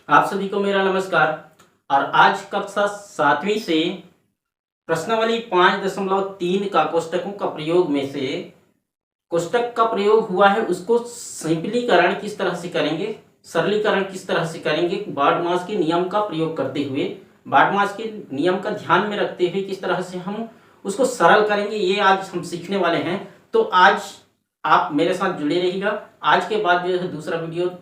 आप सभी को मेरा नमस्कार। और आज कक्षा 7वीं से प्रश्नावली 5.3 का कोष्टकों का प्रयोग में से कोष्टक का प्रयोग हुआ है, उसको सिंपलीकरण किस तरह से करेंगे, सरलीकरण किस तरह से करेंगे, बार्डमास के नियम का प्रयोग करते हुए, बार्डमास के नियम का ध्यान में रखते हुए किस तरह से हम उसको सरल करेंगे, ये आज हम सीखने वाले हैं। तो आज आप मेरे साथ जुड़े रहिएगा। आज के बाद जो है दूसरा वीडियो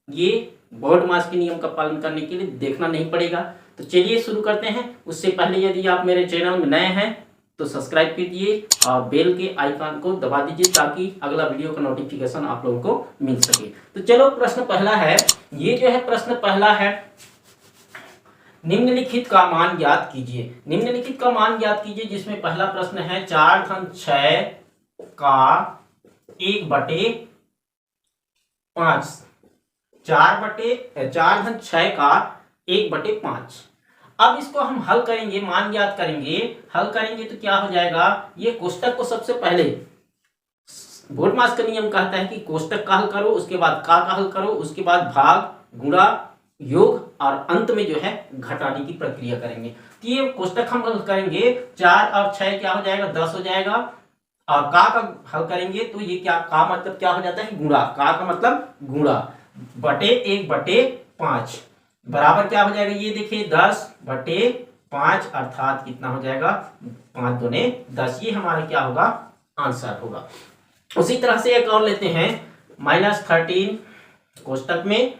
ये बार्डमास के नियम का पालन करने के लिए देखना नहीं पड़ेगा। तो चलिए शुरू करते हैं। उससे पहले यदि आप मेरे चैनल में नए हैं तो सब्सक्राइब कीजिए और बेल के आइकन को दबा दीजिए ताकि अगला वीडियो का नोटिफिकेशन आप लोगों को मिल सके। तो चलो प्रश्न पहला है, ये जो है प्रश्न पहला है, निम्नलिखित का मान ज्ञात कीजिए। निम्नलिखित का मान ज्ञात कीजिए, जिसमें पहला प्रश्न है 4/6 का 1/5, 4/6 का 1/5। अब इसको हम हल करेंगे, मान ज्ञात करेंगे। हल करेंगे तो क्या हो जाएगा, ये कोष्टक को सबसे पहले बार्डमास का नियम कहता है कि कोष्टक का हल करो, उसके बाद का हल करो, उसके बाद भाग, गुणा, योग और अंत में जो है घटाने की प्रक्रिया करेंगे। तो ये कोष्टक हम हल करेंगे, 4 और 6 क्या हो जाएगा, 10 हो जाएगा। और का हल करेंगे तो ये क्या, का मतलब क्या हो जाता है, गुणा, का मतलब गुणा, बटे 1/5 बराबर क्या हो जाएगा, ये देखिए 10/5 अर्थात कितना हो जाएगा, 5 दूने 10। ये हमारा क्या होगा, आंसर होगा। उसी तरह से एक और लेते हैं, -13 कोष्टक में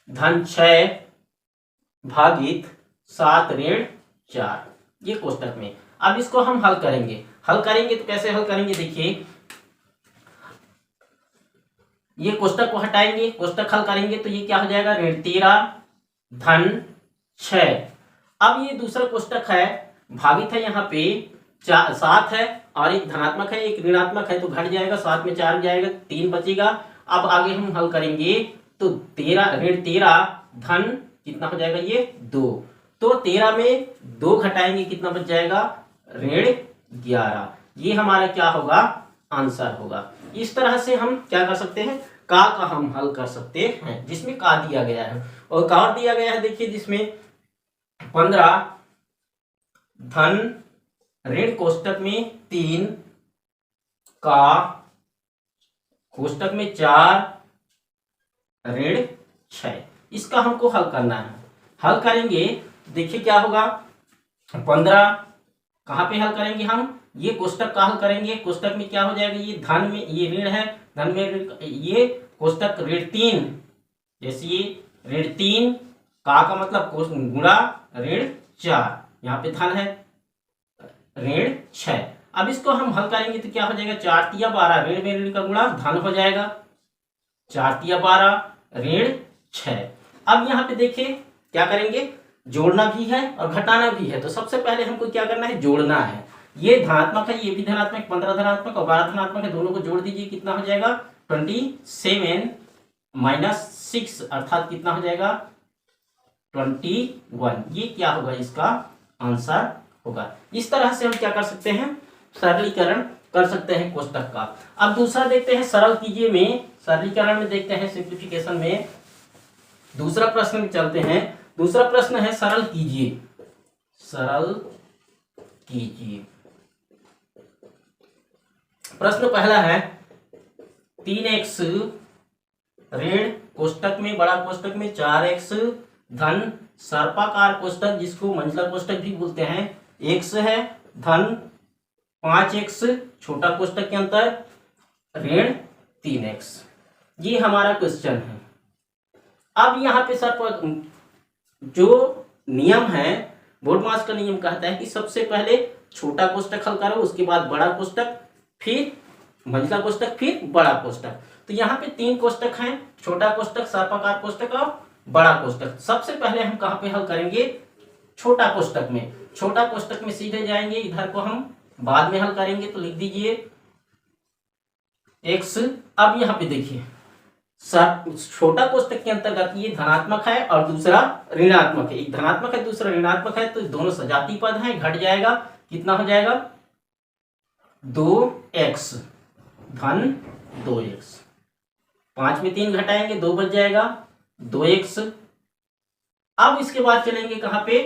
-6 भागित 7-4, ये कोष्टक में। अब इसको हम हल करेंगे। हल करेंगे तो कैसे हल करेंगे, देखिए ये कोष्टक को हटाएंगे, कोष्टक हल करेंगे तो ये क्या हो जाएगा, -13 अब ये दूसरा कोष्टक है, भागित है, यहाँ पे 7 है और एक धनात्मक है एक ऋणात्मक है, तो घट जाएगा, 7 में 4 जाएगा, 3 बचेगा। अब आगे हम हल करेंगे तो 13 धन कितना हो जाएगा, ये 2, तो 13 में 2 घटाएंगे कितना बच जाएगा, -11। ये हमारा क्या होगा, आंसर होगा। इस तरह से हम क्या कर सकते हैं, का हम हल कर सकते हैं, जिसमें का दिया गया है। और का दिया गया है, देखिए जिसमें 15 धन ऋण कोष्टक में 3 का कोष्टक में 4 ऋण 6, इसका हमको हल करना है। हल करेंगे देखिए क्या होगा, 15 कहाँ पे हल करेंगे हम, ये कोष्टक का हल करेंगे, कोष्टक में क्या हो जाएगा, ये धन में ये ऋण है, धन में ये कोष्टक ऋण 3, जैसे ये ऋण 3 का मतलब गुणा ऋण 4, यहाँ पे धन है ऋण 6। अब इसको हम हल करेंगे तो क्या हो जाएगा, 4 × 12 ऋण में ऋण का गुणा धन हो जाएगा, 4 × 12 ऋण 6। अब यहाँ पे देखिए क्या करेंगे, जोड़ना भी है और घटाना भी है। तो सबसे पहले हमको क्या करना है, जोड़ना है। ये धनात्मक है, ये भी धनात्मक, 15 धनात्मक और 12 धनात्मक है, दोनों को जोड़ दीजिए, कितना हो जाएगा, 27 - 6 अर्थात कितना हो जाएगा, 21। ये क्या होगा, इसका आंसर होगा। इस तरह से हम क्या कर सकते हैं, सरलीकरण कर सकते हैं कोष्टक का। अब दूसरा देखते हैं, सरल कीजिए में, सरलीकरण में देखते हैं, सिंप्लीफिकेशन में दूसरा प्रश्न में चलते हैं। दूसरा प्रश्न है, सरल कीजिए, सरल कीजिए। प्रश्न पहला है, 3x ऋण कोष्टक में बड़ा कोष्टक में 4x धन सर्पाकार कोष्टक जिसको मंझला कोष्टक भी बोलते हैं x है, धन 5x छोटा कोष्टक के अंतर ऋण 3x। ये हमारा क्वेश्चन है। अब यहाँ पे सर जो नियम है, बार्डमास का नियम कहता है कि सबसे पहले छोटा कोष्टक हल करो, उसके बाद बड़ा कोष्टक, फिर मंझला कोष्टक, फिर बड़ा कोष्टक। तो यहाँ पे 3 कोष्टक हैं, छोटा कोष्टक, सर्पाकार कोष्टक और बड़ा कोष्टक। सबसे पहले हम कहाँ पे हल करेंगे, छोटा कोष्टक में। छोटा कोष्टक में सीधे जाएंगे, इधर को हम बाद में हल करेंगे, तो लिख दीजिए x। अब यहाँ पे देखिए छोटा कोष्टक के अंतर्गत ये धनात्मक है और दूसरा ऋणात्मक है, एक धनात्मक है दूसरा ऋणात्मक है, तो दोनों सजातीय पद हैं, घट जाएगा, कितना हो जाएगा, 2x धन 2x, 5 में 3 घटाएंगे 2 बच जाएगा, 2x अब इसके बाद चलेंगे कहाँ पे,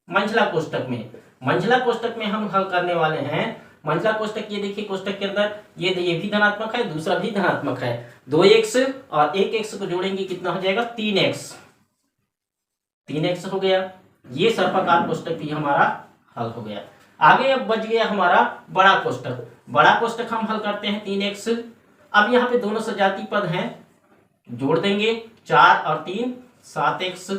मंझला कोष्टक में। मंझला कोष्टक में हम हल करने वाले हैं मंझला कोष्टक। ये देखिए कोष्टक के अंदर ये भी धनात्मक है, दूसरा भी धनात्मक है। 2x और 1x को जोड़ेंगे कितना हो जाएगा, 3x। 3x हो गया। ये सर्पाकार कोष्टक भी हमारा हल हो गया। आगे अब बच गया हमारा बड़ा कोष्टक। बड़ा कोष्टक हम हल करते हैं 3x। अब यहाँ पे दोनों सजातीय पद हैं, जोड़ देंगे 4 और 3 7x।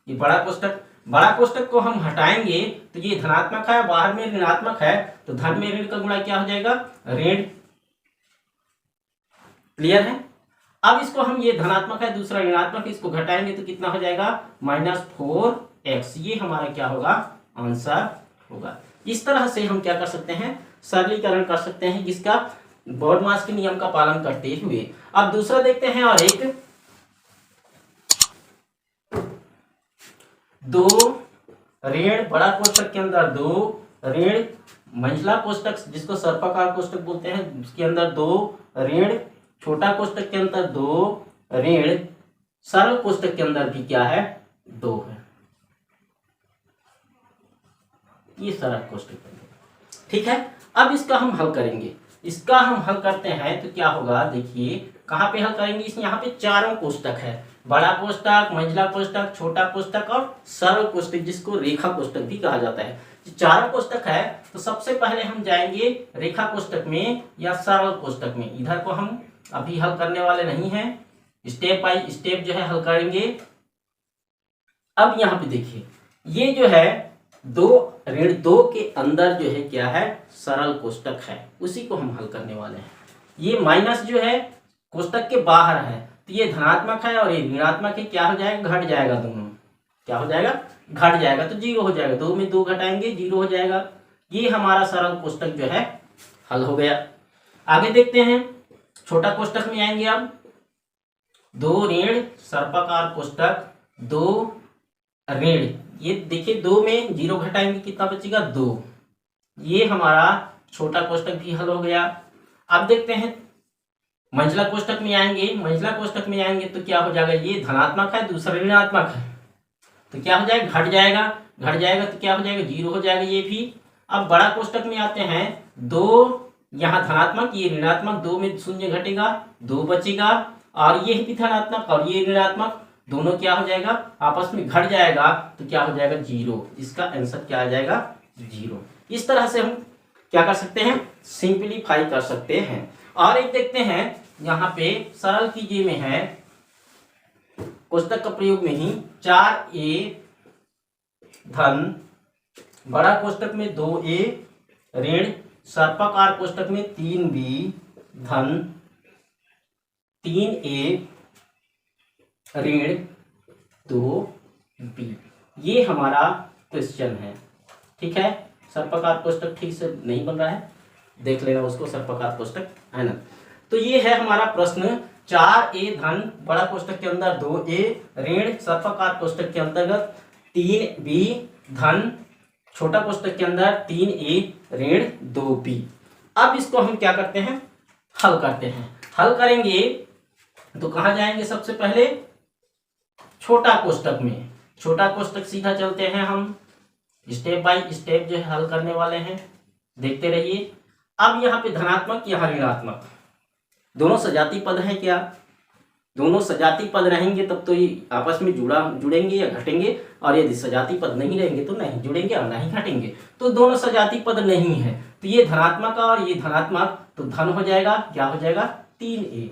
ये बड़ा कोष्टक। बड़ा कोष्टक को हम हटाएंगे तो ये धनात्मक है, बाहर में ऋणात्मक है, तो धन में ऋण का गुणा क्या हो जाएगा, ऋण। क्लियर है। अब इसको हम, ये धनात्मक है दूसरा ऋणात्मक, इसको घटाएंगे तो कितना हो जाएगा, -4x। ये हमारा क्या होगा, आंसर होगा। इस तरह से हम क्या कर सकते हैं, सरलीकरण कर सकते हैं जिसका बॉडमास के नियम का पालन करते हुए। अब दूसरा देखते हैं, और एक 2 ऋण बड़ा कोष्टक के अंदर 2 ऋण मंझला कोष्टक जिसको सर्पाकार कोष्टक बोलते हैं उसके अंदर 2 ऋण छोटा कोष्टक के अंदर 2 ऋण सरल कोष्टक के अंदर भी क्या है, 2 है। ये सरल कोष्टक। ठीक है। अब इसका हम हल करेंगे। इसका हम हल करते हैं तो क्या होगा, देखिए कहाँ पे हल करेंगे, इस यहाँ पे चारों कोष्टक है, बड़ा कोष्टक, मंझला कोष्टक, छोटा कोष्टक और सरल कोष्टक जिसको रेखा कोष्टक भी कहा जाता है। चारों कोष्टक है तो सबसे पहले हम जाएंगे रेखा कोष्टक में या सरल कोष्टक में। इधर को हम अभी हल करने वाले नहीं हैं, स्टेप बाय स्टेप जो है हल करेंगे। अब यहाँ पे देखिए ये जो है 2 ऋण 2 के अंदर जो है क्या है, सरल कोष्टक है, उसी को हम हल करने वाले हैं। ये माइनस जो है कोष्टक के बाहर है तो ये धनात्मक है और ये ऋणात्मक है, क्या हो जाएगा, घट जाएगा, दोनों क्या हो जाएगा, घट जाएगा, तो 0 हो जाएगा। 2 में 2 घटाएंगे 0 हो जाएगा। ये हमारा सरल कोष्टक जो है हल हो गया। आगे देखते हैं, छोटा कोष्टक में आएंगे। अब 2 ऋण सर्पाकार कोष्टक 2 ऋण, ये देखिए 2 में 0 घटाएंगे कितना बचेगा, 2। ये हमारा छोटा कोष्टक भी हल हो गया। अब देखते हैं मंझला कोष्टक में आएंगे। मंझला कोष्टक में आएंगे तो क्या हो जाएगा, ये धनात्मक है दूसरा ऋणात्मक है, तो क्या हो जाएगा, घट जाएगा। घट जाएगा तो क्या हो जाएगा, 0 हो जाएगा ये भी। अब बड़ा कोष्टक में आते हैं, 2 यहाँ धनात्मक ये ऋणात्मक, 2 में 0 घटेगा 2 बचेगा, और ये भी धनात्मक और ये ऋणात्मक, दोनों क्या हो जाएगा, आपस में घट जाएगा तो क्या हो जाएगा, 0। इसका आंसर क्या आ जाएगा, 0। इस तरह से हम क्या कर सकते हैं, सिंपलीफाई कर सकते हैं। और एक देखते हैं यहाँ पे सरल कीजिए में है कोष्टक का प्रयोग में ही 4a धन बड़ा कोष्टक में 2a ऋण सर्पाकार कोष्टक में 3b धन 3a ऋण 2b। ये हमारा क्वेश्चन है। ठीक है। सर्पाकार कोष्टक ठीक से नहीं बन रहा है, देख लेना उसको, सर्पाकार कोष्टक है ना। तो ये है हमारा प्रश्न, 4a धन बड़ा कोष्टक के अंदर 2a ऋण सर्पाकार कोष्टक के अंतर्गत 3b धन छोटा कोष्टक के अंदर 3a ऋण 2b। अब इसको हम क्या करते हैं, हल करते हैं। हल करेंगे तो कहाँ जाएंगे, सबसे पहले छोटा कोष्टक में। छोटा कोष्टक सीधा चलते हैं हम, स्टेप बाय स्टेप जो है हल करने वाले हैं, देखते रहिए। अब यहाँ पे धनात्मक यहाँ ऋणात्मक, दोनों सजातीय पद हैं क्या, दोनों सजातीय पद रहेंगे तब तो ये आपस में जुड़ेंगे या घटेंगे, और यदि सजातीय पद नहीं रहेंगे तो नहीं जुड़ेंगे और नहीं घटेंगे। तो दोनों सजातीय पद नहीं है तो ये धनात्मक और ये धनात्मक, तो धन हो जाएगा, क्या हो जाएगा, 3a।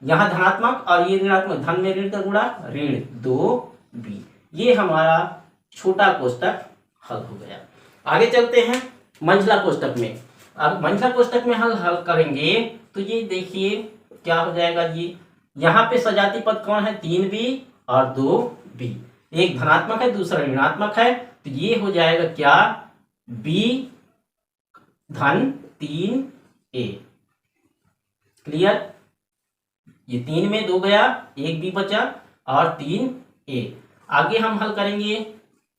यहाँ धनात्मक और ये ऋणात्मक, धन में ऋण का गुणा ऋण 2b। ये हमारा छोटा कोष्टक हल हो गया। आगे चलते हैं मंझला कोष्टक में। अब मंझला कोष्टक में हल करेंगे तो ये देखिए क्या हो जाएगा, ये यहाँ पे सजातीय पद कौन है, 3b और 2b। एक धनात्मक है दूसरा ऋणात्मक है, तो ये हो जाएगा क्या, b धन 3a। क्लियर। ये 3 में 2 गया, 1 b बचा और 3a। आगे हम हल करेंगे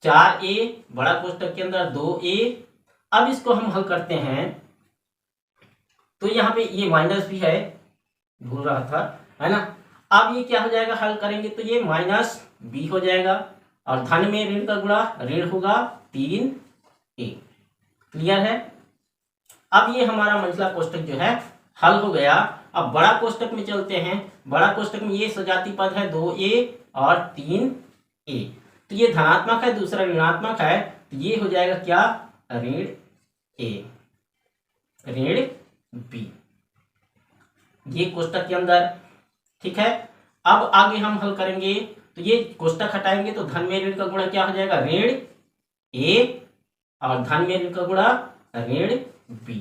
4a बड़ा कोष्टक के अंदर 2a। अब इसको हम हल करते हैं तो यहाँ पे ये माइनस भी है, भूल रहा था, है ना। अब ये क्या हो जाएगा, हल करेंगे तो ये -b हो जाएगा और धन में ऋण का गुणा ऋण होगा 3a। क्लियर है। अब ये हमारा मंझला कोष्टक जो है हल हो गया। अब बड़ा कोष्टक में चलते हैं। बड़ा कोष्टक में ये सजाती पद है 2a और 3a, तो ये धनात्मक है, दूसरा ऋणात्मक है, तो ये हो जाएगा क्या, ऋण a ऋण b, ये कोष्टक के अंदर। ठीक है। अब आगे हम हल करेंगे तो ये कोष्टक हटाएंगे तो धन में ऋण का गुणा क्या हो जाएगा, ऋण a और धन में ऋण का गुणा ऋण b।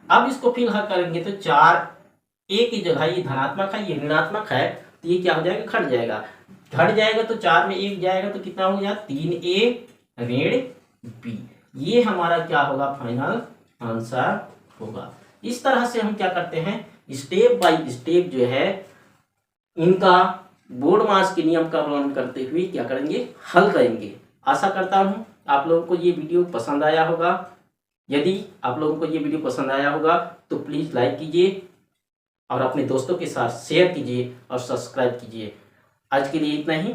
अब इसको फिर हल करेंगे तो 4a की जगह ये धनात्मक है, ये ऋणात्मक है, तो ये क्या हो जाएगा, घट जाएगा। घट जाएगा तो 4 में 1 जाएगा तो कितना हो गया, 3a ऋण b। ये हमारा क्या होगा, फाइनल आंसर होगा। इस तरह से हम क्या करते हैं, स्टेप बाय स्टेप जो है इनका बोर्ड मास के नियम का पालन करते हुए क्या करेंगे, हल करेंगे। आशा करता हूं आप लोगों को ये वीडियो पसंद आया होगा। यदि आप लोगों को ये वीडियो पसंद आया होगा तो प्लीज़ लाइक कीजिए और अपने दोस्तों के साथ शेयर कीजिए और सब्सक्राइब कीजिए। आज के लिए इतना ही।